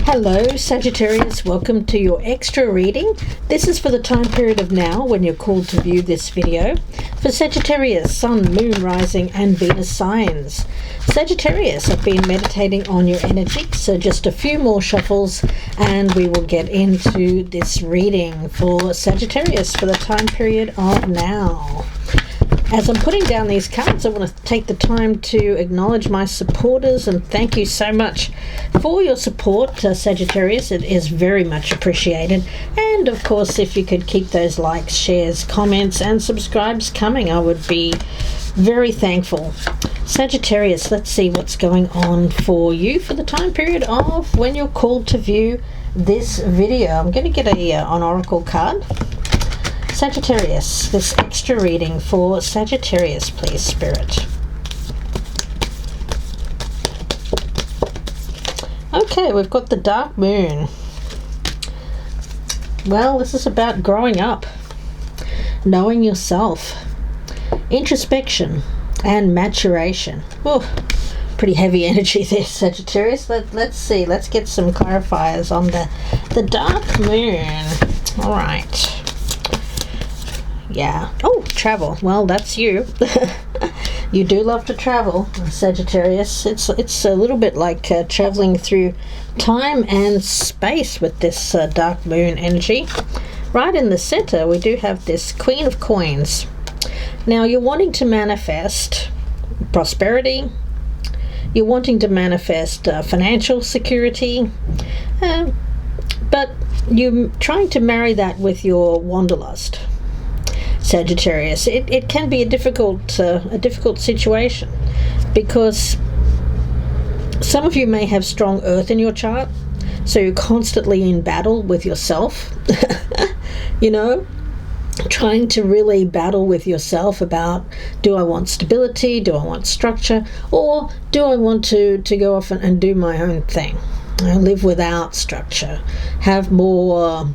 Hello Sagittarius, welcome to your extra reading. This is for the time period of now when you're called to view this video. For Sagittarius, Sun, Moon, Rising and Venus signs. Sagittarius, I've been meditating on your energy, so just a few more shuffles and we will get into this reading for Sagittarius for the time period of now. As I'm putting down these cards, I want to take the time to acknowledge my supporters and thank you so much for your support, Sagittarius. It is very much appreciated. And of course, if you could keep those likes, shares, comments and subscribes coming, I would be very thankful. Sagittarius, let's see what's going on for you for the time period of when you're called to view this video. I'm going to get an oracle card. Sagittarius, this extra reading for Sagittarius, please, Spirit. Okay, we've got the dark moon. Well, this is about growing up, knowing yourself, introspection, and maturation. Oh, pretty heavy energy there, Sagittarius. Let's see. Let's get some clarifiers on the dark moon. All right. Yeah. Oh, travel. Well, that's you. You do love to travel, Sagittarius. It's a little bit like traveling through time and space with this dark moon energy. Right in the center, we do have this Queen of Coins. Now, you're wanting to manifest prosperity. You're wanting to manifest financial security. But you're trying to marry that with your wanderlust, Sagittarius. It can be a difficult situation because some of you may have strong earth in your chart, so you're constantly in battle with yourself. You know, trying to really battle with yourself about, do I want stability, do I want structure, or do I want to go off and do my own thing, live without structure, have more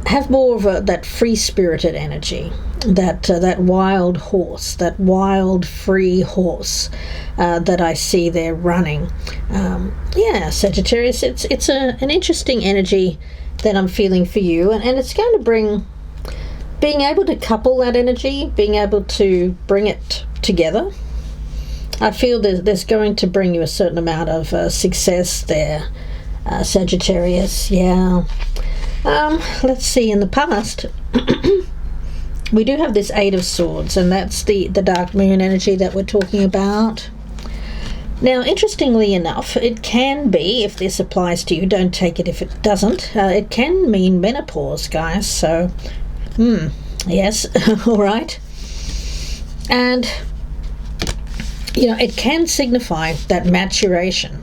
of that free-spirited energy, that wild horse, that wild free horse that I see there running. Yeah, Sagittarius, it's an interesting energy that I'm feeling for you, and it's going to bring being able to couple that energy, being able to bring it together. I feel there's going to bring you a certain amount of success there, Sagittarius. Yeah. Let's see, in the past, we do have this Eight of Swords, and that's the dark moon energy that we're talking about. Now, interestingly enough, it can be, if this applies to you, don't take it if it doesn't, it can mean menopause, guys, so, yes, all right. And, you know, it can signify that maturation,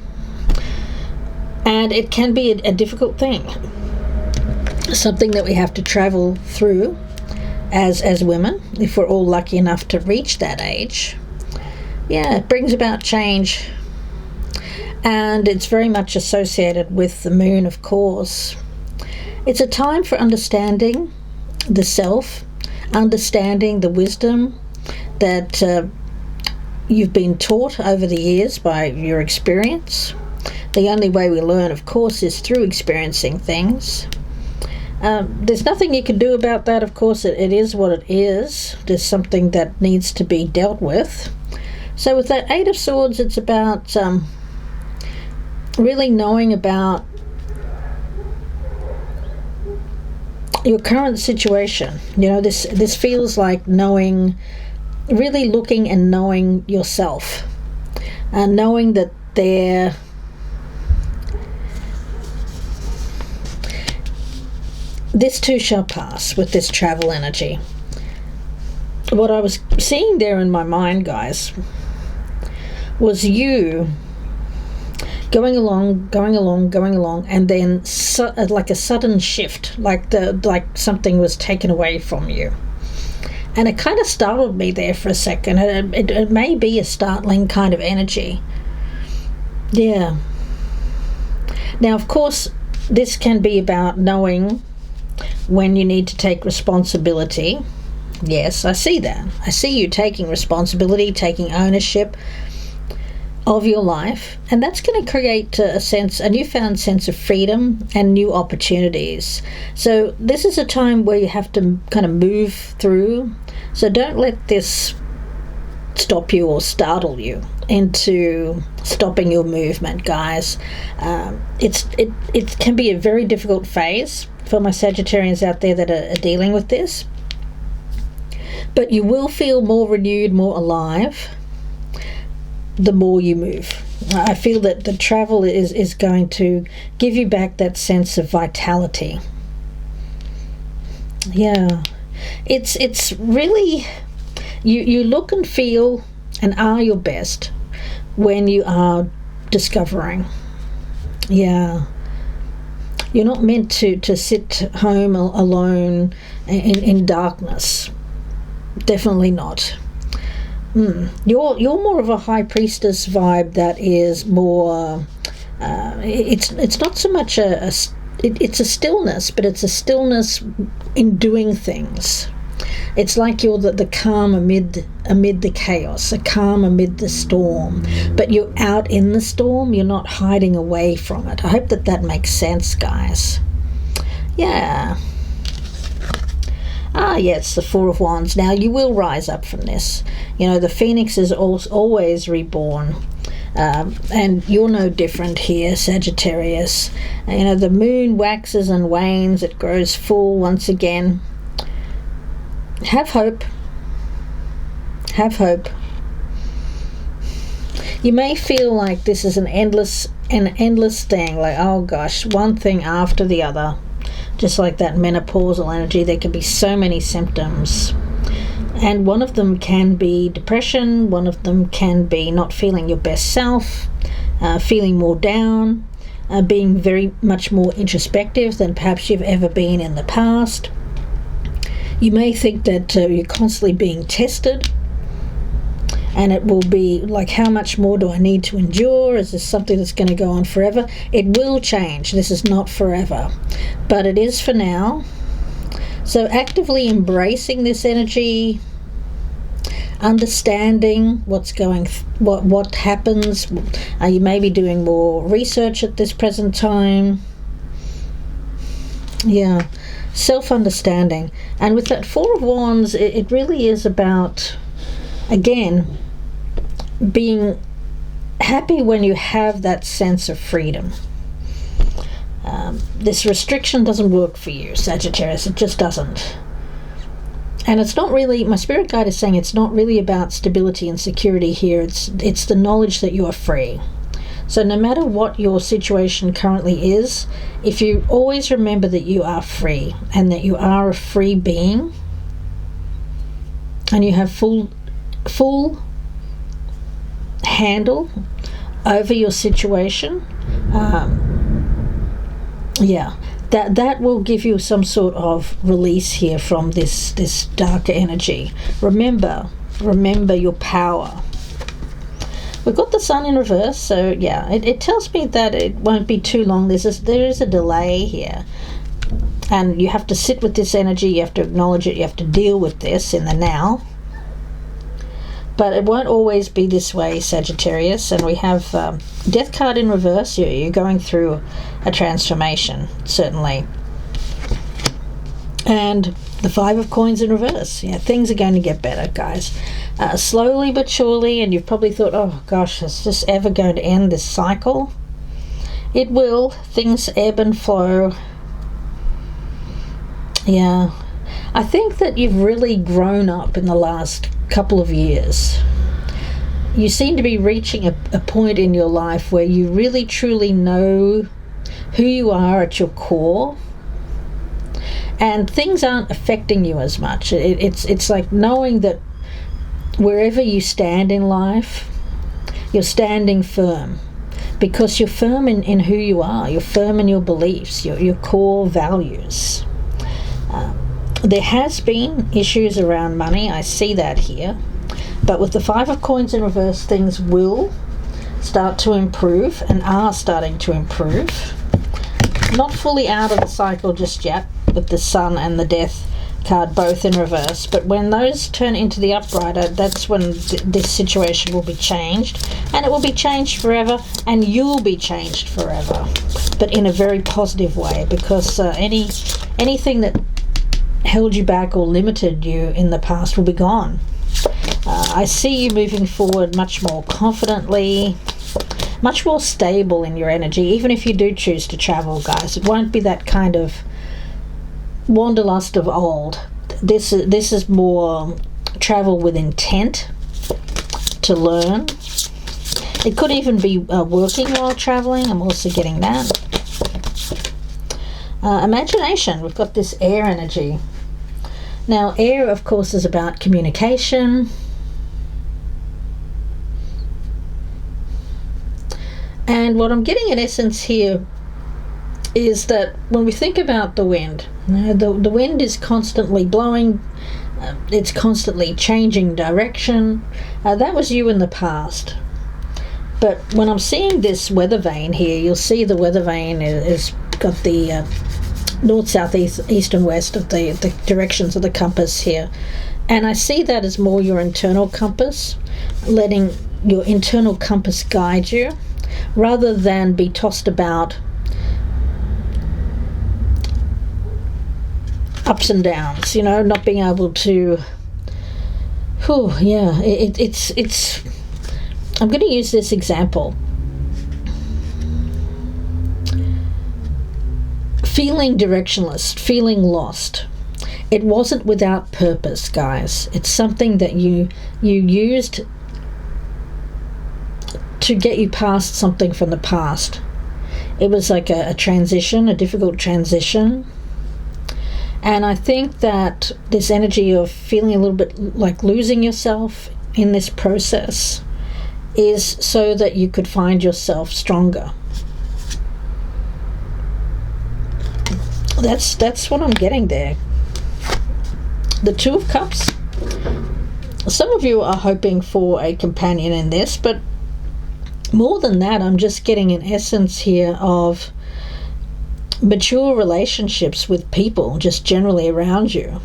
and it can be a difficult thing. Something that we have to travel through as women, if we're all lucky enough to reach that age. Yeah, it brings about change, and it's very much associated with the moon, of course. It's a time for understanding the self, understanding the wisdom that you've been taught over the years by your experience. The only way we learn, of course, is through experiencing things. There's nothing you can do about that, of course. It is what it is. There's something that needs to be dealt with. So with that Eight of Swords, it's about really knowing about your current situation. You know, this feels like knowing, really looking and knowing yourself. Knowing that this too shall pass with this travel energy. What I was seeing there in my mind, guys, was you going along, and then like a sudden shift, like something was taken away from you. And it kind of startled me there for a second. It may be a startling kind of energy. Yeah. Now, of course, this can be about knowing when you need to take responsibility. Yes, I see that. I see you taking responsibility, taking ownership. of your life, and that's going to create a newfound sense of freedom and new opportunities. So this is a time where you have to kind of move through. So don't let this stop you or startle you into stopping your movement, guys. It can be a very difficult phase for my Sagittarians out there that are dealing with this, but you will feel more renewed, more alive the more you move. I feel that the travel is going to give you back that sense of vitality. Yeah, it's really, you look and feel and are your best when you are discovering. Yeah, you're not meant to sit home alone in darkness. Definitely not. You're more of a high priestess vibe that is more. It's not so much it's a stillness, but it's a stillness in doing things. It's like you're the calm amid the chaos, a calm amid the storm, but you're out in the storm. You're not hiding away from it. I hope that makes sense, guys. Yeah. Yes, the Four of Wands. Now, you will rise up from this. You know, the phoenix is always reborn. And you're no different here, Sagittarius. You know, the moon waxes and wanes. It grows full once again. Have hope. Have hope. You may feel like this is an endless thing. Like, oh gosh, one thing after the other. Just like that menopausal energy, there can be so many symptoms. And one of them can be depression, one of them can be not feeling your best self, feeling more down, being very much more introspective than perhaps you've ever been in the past. You may think that you're constantly being tested, and it will be like, how much more do I need to endure? Is this something that's going to go on forever? It will change. This is not forever, but it is for now. So actively embracing this energy, understanding what happens. You may be doing more research at this present time. Yeah, self-understanding. And with that Four of Wands, it really is about, again, being happy when you have that sense of freedom. This restriction doesn't work for you, Sagittarius. It just doesn't. And it's not really, my spirit guide is saying it's not really about stability and security here. It's the knowledge that you are free. So no matter what your situation currently is, if you always remember that you are free and that you are a free being and you have full handle over your situation, that will give you some sort of release here from this darker energy. Remember your power. We've got the sun in reverse, so yeah, it tells me that it won't be too long. There is a delay here, and you have to sit with this energy. You have to acknowledge it. You have to deal with this in the now. But it won't always be this way, Sagittarius. And we have Death card in reverse. You're going through a transformation, certainly. And the Five of Coins in reverse. Yeah, things are going to get better, guys. Slowly but surely. And you've probably thought, oh gosh, is this ever going to end, this cycle? It will. Things ebb and flow. Yeah. I think that you've really grown up in the last couple of years. You seem to be reaching a point in your life where you really truly know who you are at your core, and things aren't affecting you as much. It's like knowing that wherever you stand in life, you're standing firm, because you're firm in who you are. You're firm in your beliefs, your core values. There has been issues around money. I see that here. But with the Five of Coins in reverse, things will start to improve and are starting to improve. Not fully out of the cycle just yet with the sun and the death card, both in reverse. But when those turn into the upright, that's when this situation will be changed, and it will be changed forever, and you'll be changed forever, but in a very positive way, because anything that held you back or limited you in the past will be gone. I see you moving forward much more confidently, much more stable in your energy. Even if you do choose to travel, guys, it won't be that kind of wanderlust of old. This is more travel with intent to learn. It could even be working while traveling. I'm also getting that. Imagination. We've got this air energy. Now, air, of course, is about communication. And what I'm getting in essence here is that when we think about the wind, the wind is constantly blowing, it's constantly changing direction. That was you in the past. But when I'm seeing this weather vane here, you'll see the weather vane is got the north, south, east and west of the directions of the compass here. And I see that as more your internal compass, letting your internal compass guide you, rather than be tossed about ups and downs, not being able to, it's I'm going to use this example. Feeling directionless, feeling lost. It wasn't without purpose, guys. It's something that you used to get you past something from the past. It was like a transition, a difficult transition. And I think that this energy of feeling a little bit like losing yourself in this process is so that you could find yourself stronger. That's what I'm getting there. The Two of Cups. Some of you are hoping for a companion in this, but more than that, I'm just getting an essence here of mature relationships with people just generally around you.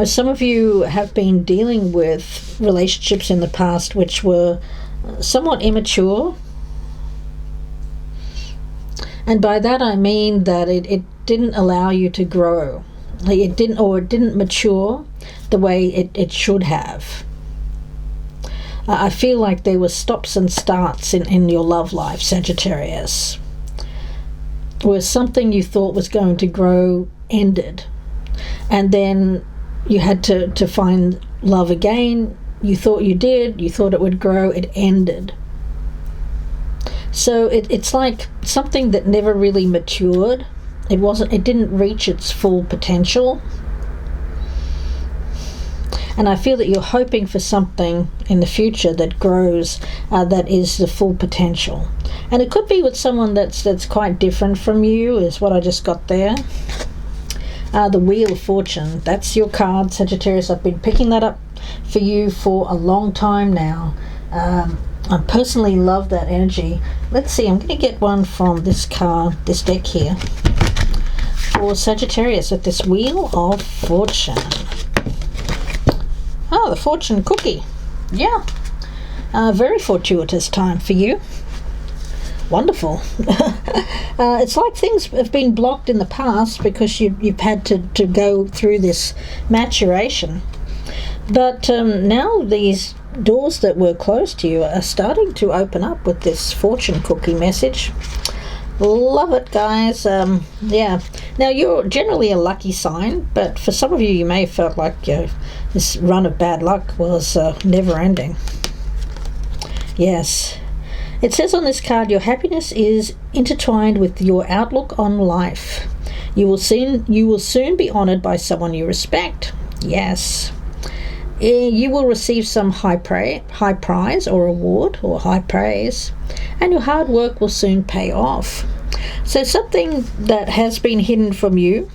Some of you have been dealing with relationships in the past which were somewhat immature. And by that I mean that it didn't allow you to grow. It didn't mature the way it should have. I feel like there were stops and starts in your love life, Sagittarius, where something you thought was going to grow ended. And then you had to find love again. You thought you did. You thought it would grow. It ended. So it's like something that never really matured. It didn't reach its full potential. And I feel that you're hoping for something in the future that grows, that is the full potential. And it could be with someone that's quite different from you, is what I just got there. The Wheel of Fortune, that's your card, Sagittarius. I've been picking that up for you for a long time now. I personally love that energy. Let's see, I'm going to get one from this card, this deck here, for Sagittarius with this Wheel of Fortune. Oh, the fortune cookie. Yeah. Very fortuitous time for you. Wonderful. It's like things have been blocked in the past because you've had to go through this maturation. But now these doors that were closed to you are starting to open up with this fortune cookie message. Love it, guys. Yeah. Now, you're generally a lucky sign, but for some of you may have felt like this run of bad luck was never-ending. Yes. It says on this card, your happiness is intertwined with your outlook on life. You will soon be honoured by someone you respect. Yes. You will receive some high prize or award or high praise, and your hard work will soon pay off. So something that has been hidden from you,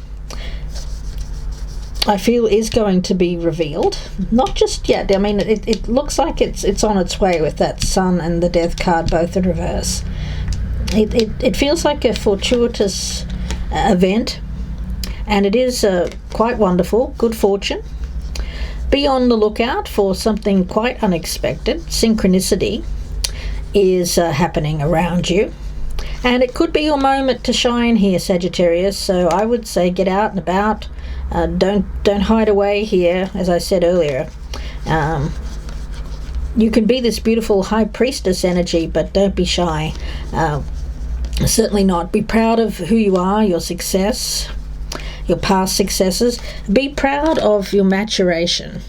I feel, is going to be revealed. Not just yet. I mean, it looks like it's on its way with that Sun and the Death card both in reverse. It feels like a fortuitous event and it is quite wonderful, good fortune. Be on the lookout for something quite unexpected. Synchronicity is happening around you, and it could be your moment to shine here, Sagittarius. So I would say get out and about. Don't hide away here, as I said earlier. You can be this beautiful high priestess energy, but don't be shy. Certainly not. Be proud of who you are, your success, your past successes. Be proud of your maturation.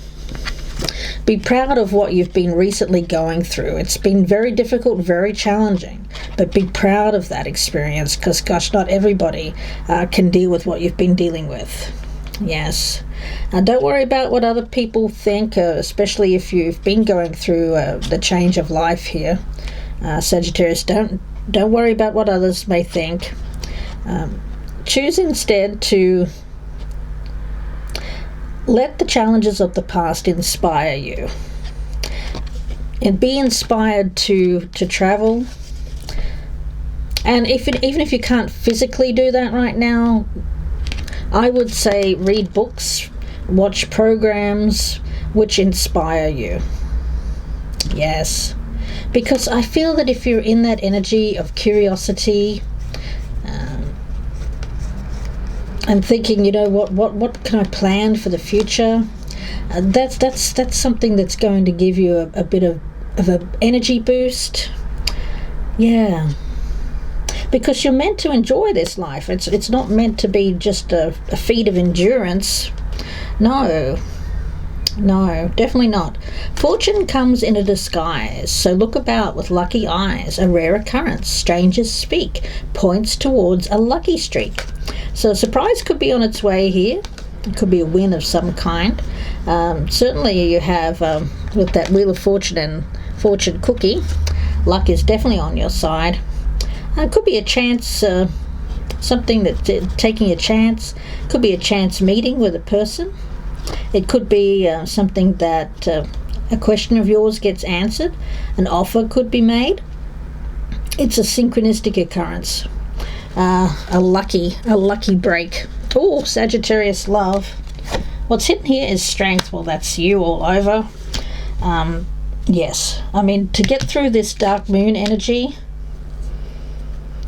Be proud of what you've been recently going through. It's been very difficult, very challenging, but be proud of that experience, because gosh, not everybody can deal with what you've been dealing with. Yes. Don't worry about what other people think, especially if you've been going through the change of life here, Sagittarius. Don't worry about what others may think. Choose instead to let the challenges of the past inspire you, and be inspired to travel. And even if you can't physically do that right now, I would say read books, watch programs which inspire you. Yes, because I feel that if you're in that energy of curiosity, and thinking, you know, what can I plan for the future, that's something that's going to give you a bit of an energy boost. Yeah. Because you're meant to enjoy this life. It's not meant to be just a feat of endurance. No, definitely not. Fortune comes in a disguise, so look about with lucky eyes. A rare occurrence, strangers speak, points towards a lucky streak. So a surprise could be on its way here. It could be a win of some kind. Certainly you have, with that Wheel of Fortune and fortune cookie, luck is definitely on your side. It could be a chance, something that taking a chance. Could be a chance meeting with a person. It could be something that a question of yours gets answered. An offer could be made. It's a synchronistic occurrence. A lucky break. Oh, Sagittarius love. What's hidden here is strength. Well, that's you all over. Yes, I mean, to get through this dark moon energy,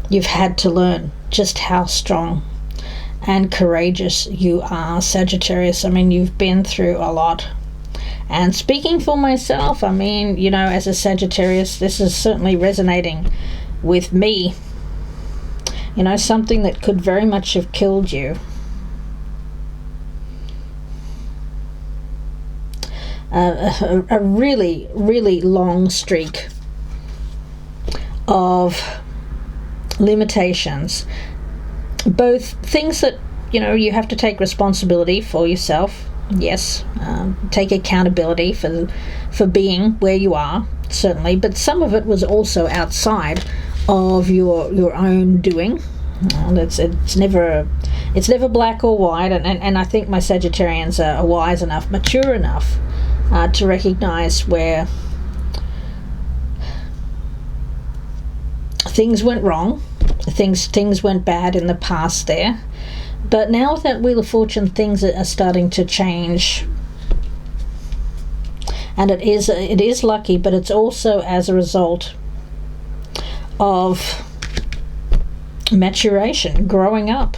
you've had to learn just how strong and courageous you are, Sagittarius. I mean, you've been through a lot. And speaking for myself, I mean, you know, as a Sagittarius, this is certainly resonating with me. You know, something that could very much have killed you. A really, really long streak of limitations, both things that, you know, you have to take responsibility for yourself. Yes, take accountability for being where you are, certainly, but some of it was also outside of your own doing. It's never black or white, and I think my Sagittarians are wise enough, mature enough to recognize where things went wrong, things went bad in the past there. But now with that Wheel of Fortune, things are starting to change. And it is lucky, but it's also as a result of maturation, growing up,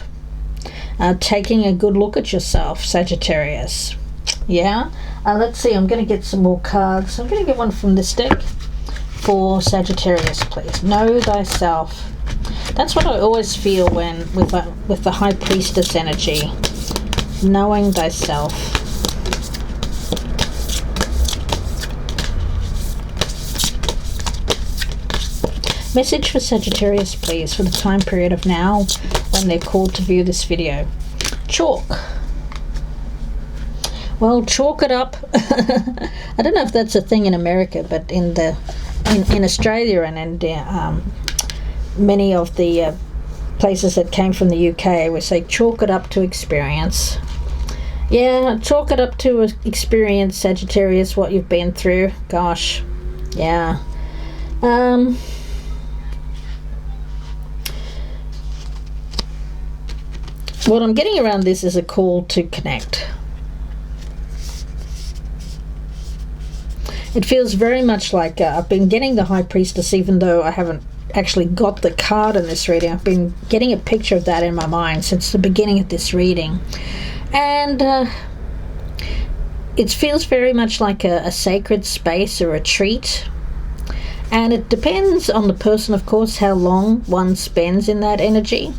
taking a good look at yourself, Sagittarius. Yeah? Let's see, I'm going to get some more cards. I'm going to get one from this deck for Sagittarius, please. Know thyself. That's what I always feel when with the High Priestess energy. Knowing thyself. Message for Sagittarius, please, for the time period of now when they're called to view this video. Chalk. Well, chalk it up. I don't know if that's a thing in America, but in Australia and in many of the places that came from the UK, we say chalk it up to experience. Yeah, chalk it up to experience, Sagittarius, what you've been through. Gosh, yeah. what I'm getting around this is a call to connect. It feels very much like I've been getting the High Priestess, even though I haven't actually got the card in this reading. I've been getting a picture of that in my mind since the beginning of this reading. And it feels very much like a sacred space, a retreat. And it depends on the person, of course, how long one spends in that energy.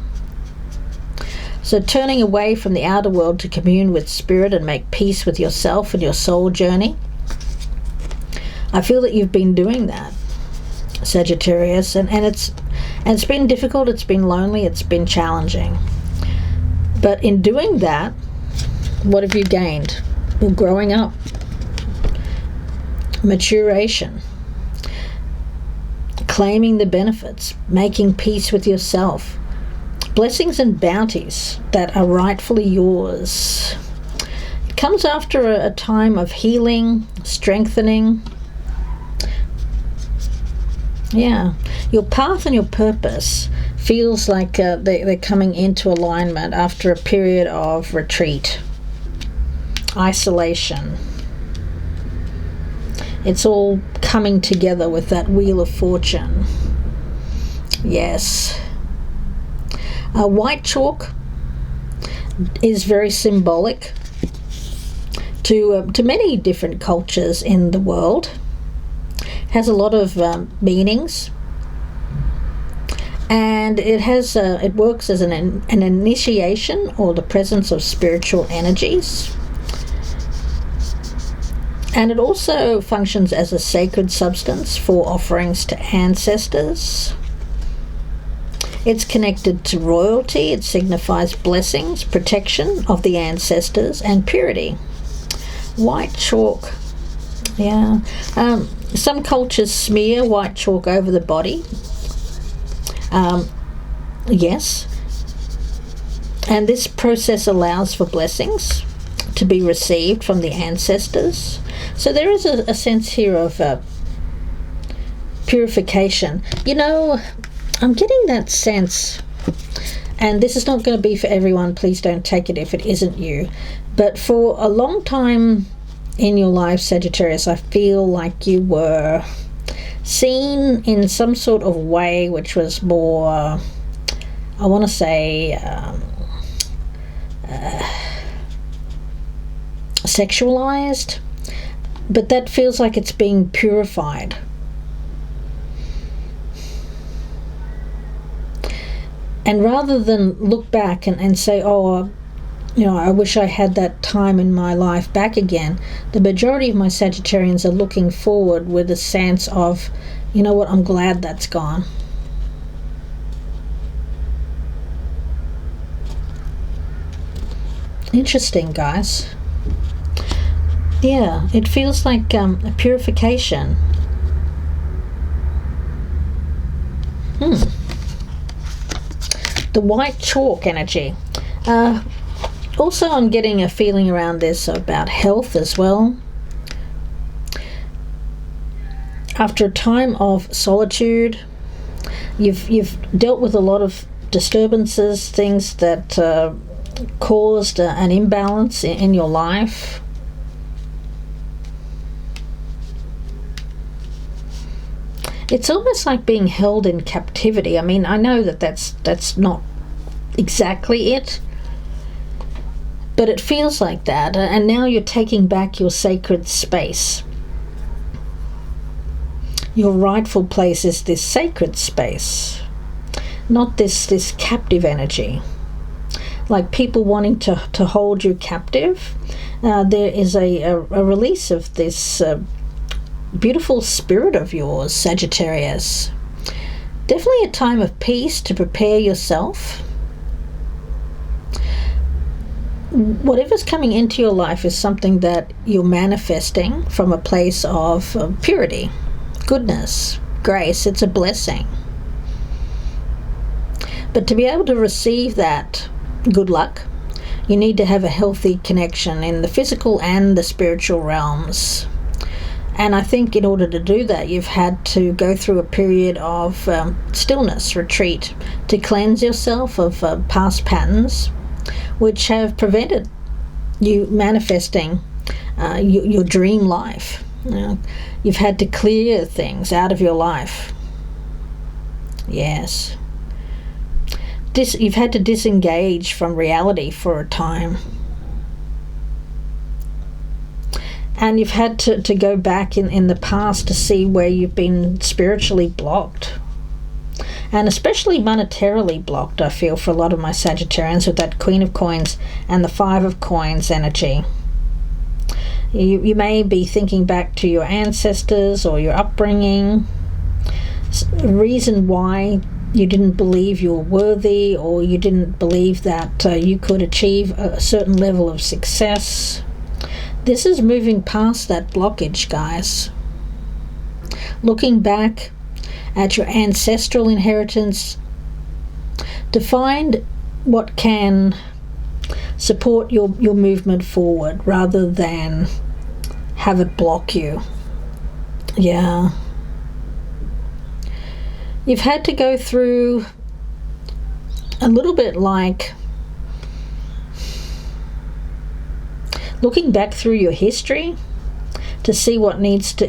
So turning away from the outer world to commune with spirit and make peace with yourself and your soul journey. I feel that you've been doing that, Sagittarius, and it's been difficult, it's been lonely, it's been challenging. But in doing that, what have you gained? Well, growing up, maturation, claiming the benefits, making peace with yourself, blessings and bounties that are rightfully yours. It comes after a time of healing, strengthening. Yeah, your path and your purpose feels like they're coming into alignment after a period of retreat, isolation. It's all coming together with that Wheel of Fortune. Yes. White chalk is very symbolic to many different cultures in the world. Has a lot of meanings, and it works as an initiation or the presence of spiritual energies, and it also functions as a sacred substance for offerings to ancestors. It's connected to royalty. It signifies blessings, protection of the ancestors, and purity. White chalk, yeah. Some cultures smear white chalk over the body. Yes. And this process allows for blessings to be received from the ancestors. So there is a sense here of purification. You know, I'm getting that sense, and this is not going to be for everyone, please don't take it if it isn't you, but for a long time in your life, Sagittarius, I feel like you were seen in some sort of way which was more, I want to say, sexualized, but that feels like it's being purified. And rather than look back and say, oh, you know, I wish I had that time in my life back again, the majority of my Sagittarians are looking forward with a sense of, you know what, I'm glad that's gone. Interesting, guys. Yeah, it feels like a purification. The white chalk energy. Also, I'm getting a feeling around this about health as well. After a time of solitude, you've dealt with a lot of disturbances, things that caused an imbalance in your life. It's almost like being held in captivity. I mean, I know that that's not exactly it, but it feels like that. And now you're taking back your sacred space. Your rightful place is this sacred space, not this captive energy. Like people wanting to hold you captive. There is a release of this beautiful spirit of yours, Sagittarius. Definitely a time of peace to prepare yourself. Whatever's coming into your life is something that you're manifesting from a place of purity, goodness, grace. It's a blessing. But to be able to receive that good luck, you need to have a healthy connection in the physical and the spiritual realms. And I think in order to do that, you've had to go through a period of stillness, retreat, to cleanse yourself of past patterns, which have prevented you manifesting your dream life. You've had to clear things out of your life. Yes. You've had to disengage from reality for a time. And you've had to go back in the past to see where you've been spiritually blocked. And especially monetarily blocked, I feel, for a lot of my Sagittarians with that Queen of Coins and the Five of Coins energy. You may be thinking back to your ancestors or your upbringing, reason why you didn't believe you were worthy, or you didn't believe that you could achieve a certain level of success. This is moving past that blockage, guys. Looking back at your ancestral inheritance to find what can support your movement forward rather than have it block you. Yeah. You've had to go through a little bit like looking back through your history to see what needs to...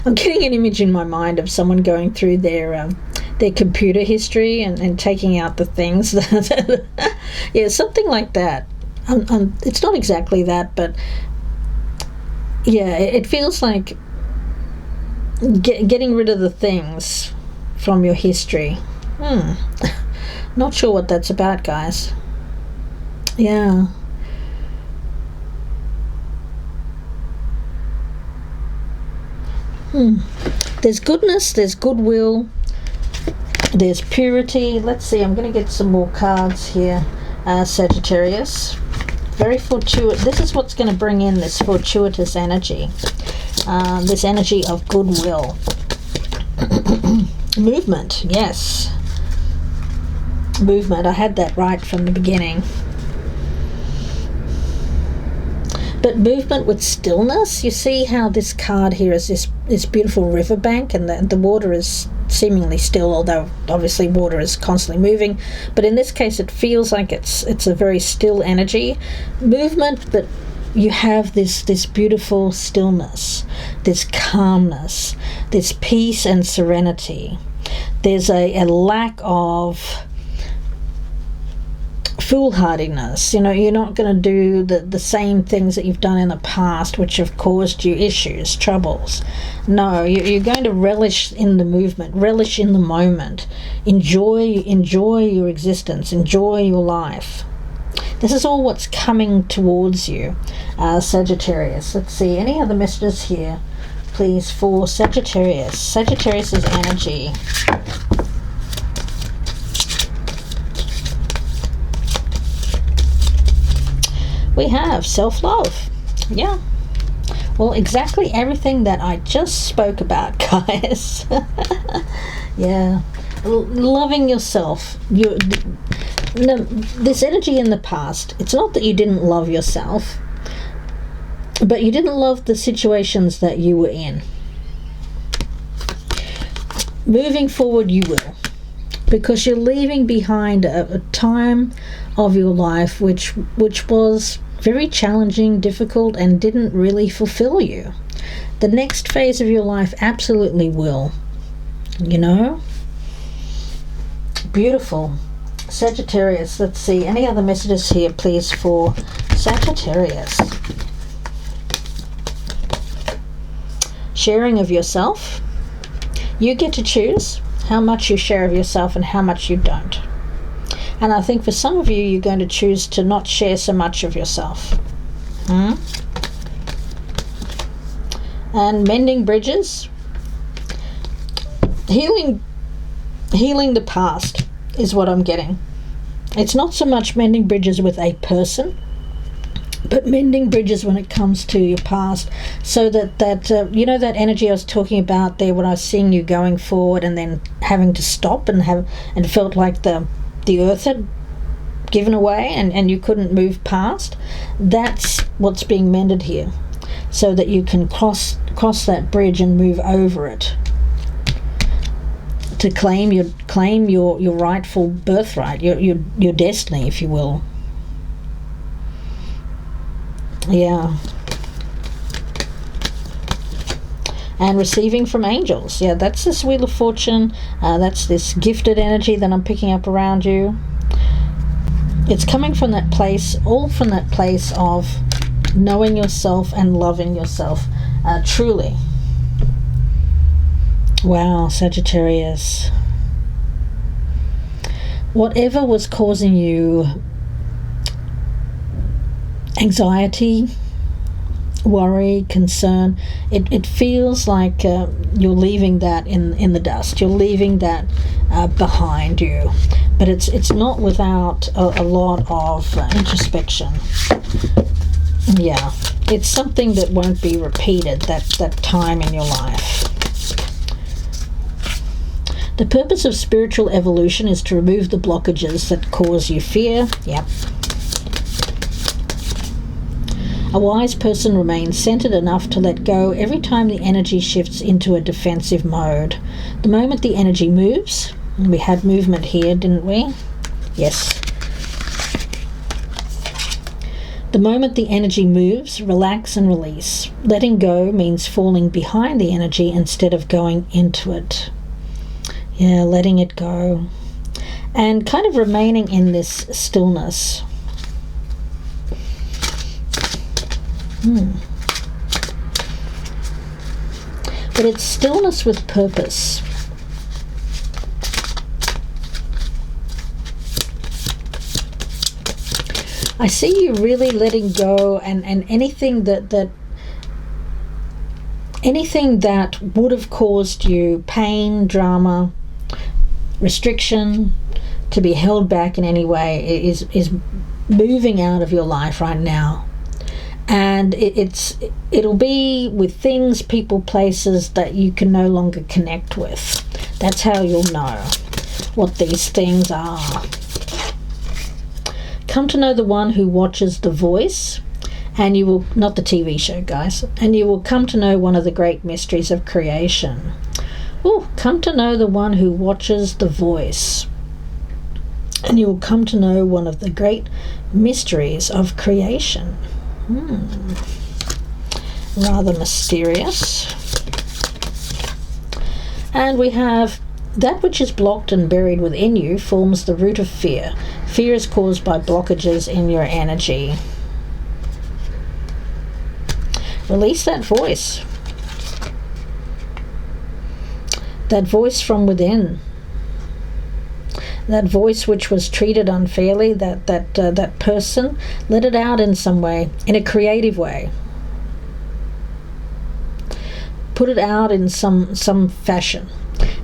I'm getting an image in my mind of someone going through their computer history and taking out the things. Yeah, something like that. It's not exactly that, but yeah, it feels like getting rid of the things from your history. Not sure what that's about, guys. Yeah. There's goodness, there's goodwill, there's purity. Let's see, I'm going to get some more cards here. Sagittarius. Very fortuitous. This is what's going to bring in this fortuitous energy. This energy of goodwill. Movement, yes. Movement. I had that right from the beginning. But movement with stillness. You see how this card here is this beautiful riverbank, and the water is seemingly still, although obviously water is constantly moving. But in this case, it feels like it's a very still energy. Movement, but you have this beautiful stillness, this calmness, this peace and serenity. There's a lack of foolhardiness. You're not going to do the same things that you've done in the past, which have caused you issues, troubles. No, you're going to relish in the movement, relish in the moment, enjoy your existence, enjoy your life. This is all what's coming towards you, Sagittarius. Let's see, any other messages here, please, for Sagittarius. Sagittarius's energy. We have self-love. Yeah. Well, exactly everything that I just spoke about, guys. Yeah. Loving yourself. This energy in the past, it's not that you didn't love yourself, but you didn't love the situations that you were in. Moving forward, you will. Because you're leaving behind a time of your life which was very challenging, difficult, and didn't really fulfill you. The next phase of your life absolutely will. Beautiful. Sagittarius, let's see. Any other messages here, please, for Sagittarius? Sharing of yourself. You get to choose how much you share of yourself and how much you don't. And I think for some of you, you're going to choose to not share so much of yourself. And mending bridges. Healing the past is what I'm getting. It's not so much mending bridges with a person, but mending bridges when it comes to your past, so that that energy I was talking about there when I was seeing you going forward and then having to stop and felt like the earth had given away and you couldn't move past. That's what's being mended here, so that you can cross that bridge and move over it to claim your rightful birthright, your destiny, if you will. Yeah. And receiving from angels. Yeah, that's this Wheel of Fortune. That's this gifted energy that I'm picking up around you. It's coming from that place, all from that place of knowing yourself and loving yourself truly. Wow, Sagittarius. Whatever was causing you anxiety, worry, concern, it feels like you're leaving that in the dust. You're leaving that behind you. But it's not without a lot of introspection. Yeah, it's something that won't be repeated, that time in your life. The purpose of spiritual evolution is to remove the blockages that cause you fear. Yep. A wise person remains centered enough to let go every time the energy shifts into a defensive mode. The moment the energy moves, and we had movement here, didn't we? Yes. The moment the energy moves, relax and release. Letting go means falling behind the energy instead of going into it. Yeah, letting it go. And kind of remaining in this stillness. But it's stillness with purpose. I see you really letting go, and anything that anything that would have caused you pain, drama, restriction, to be held back in any way is moving out of your life right now. And it'll be with things, people, places that you can no longer connect with. That's how you'll know what these things are. Come to know the one who watches The Voice, and you will, not the TV show, guys, and you will come to know one of the great mysteries of creation. Oh, come to know the one who watches The Voice, and you will come to know one of the great mysteries of creation. Rather mysterious. And we have that which is blocked and buried within you forms the root of fear. Fear is caused by blockages in your energy. Release that voice. That voice from within. That voice which was treated unfairly, that person, let it out in some way, in a creative way. Put it out in some fashion.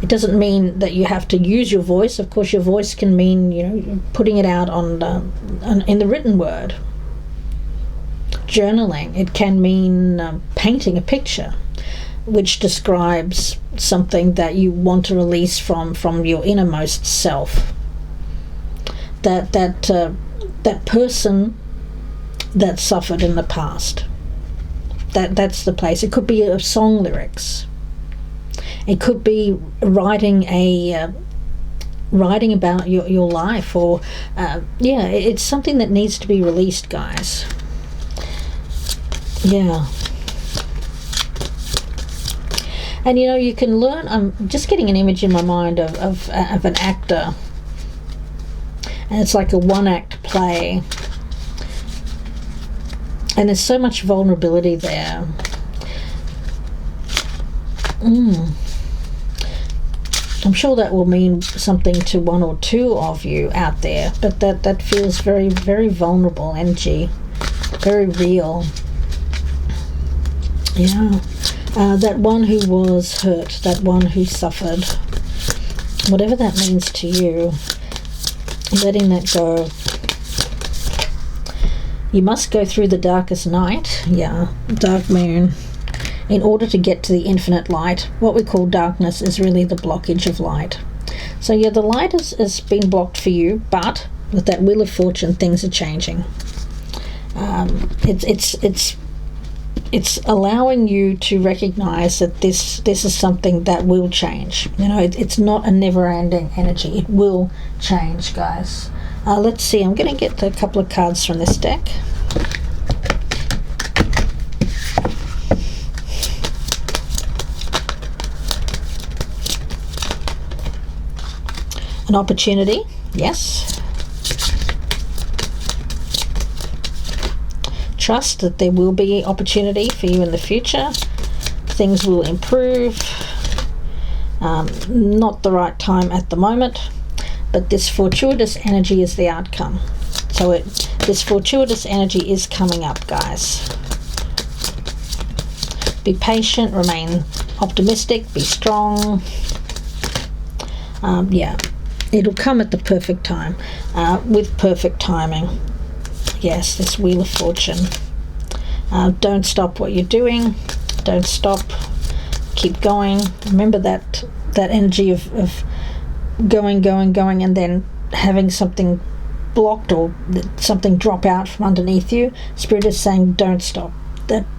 It doesn't mean that you have to use your voice. Of course, your voice can mean, putting it out in the written word. Journaling. It can mean painting a picture, which describes something that you want to release from your innermost self. That person that suffered in the past. That's the place. It could be a song lyrics. It could be writing about your life, or it's something that needs to be released, guys. Yeah. And you can learn. I'm just getting an image in my mind of an actor, and it's like a one-act play, and there's so much vulnerability there. I'm sure that will mean something to one or two of you out there, but that feels very, very vulnerable energy, very real. Yeah. That one who was hurt, that one who suffered, whatever that means to you, letting that go. You must go through the darkest night, dark moon, in order to get to the infinite light. What we call darkness is really the blockage of light. So the light has been blocked for you, but with that Wheel of Fortune, things are changing. It's allowing you to recognize that this is something that will change. It's not a never-ending energy. It will change, guys. Let's see. I'm going to get a couple of cards from this deck. an opportunity, yes. Trust that there will be opportunity for you in the future. Things will improve. Not the right time at the moment, but this fortuitous energy is the outcome. So this fortuitous energy is coming up, guys. Be patient, remain optimistic, be strong. Yeah, it'll come at the perfect time, with perfect timing. Yes, this Wheel of Fortune. Don't stop what you're doing. Don't stop. Keep going. Remember that energy of going, and then having something blocked or something drop out from underneath you. Spirit is saying, don't stop.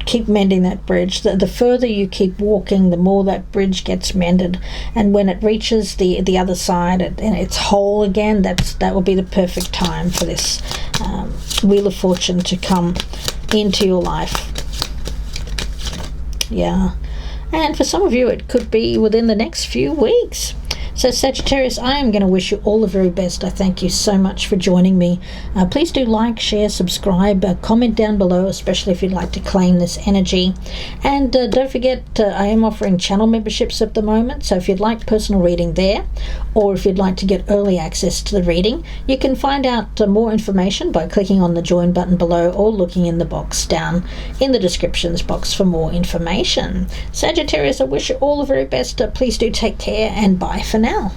Keep mending that bridge. The further you keep walking, the more that bridge gets mended, and when it reaches the other side and it's whole again, that will be the perfect time for this Wheel of Fortune to come into your life. Yeah, and for some of you it could be within the next few weeks. So Sagittarius, I am going to wish you all the very best. I thank you so much for joining me. Please do like, share, subscribe, comment down below, especially if you'd like to claim this energy. And don't forget, I am offering channel memberships at the moment. So if you'd like personal reading there, or if you'd like to get early access to the reading, you can find out more information by clicking on the join button below or looking in the box down in the descriptions box for more information. Sagittarius, I wish you all the very best. Please do take care, and bye for now.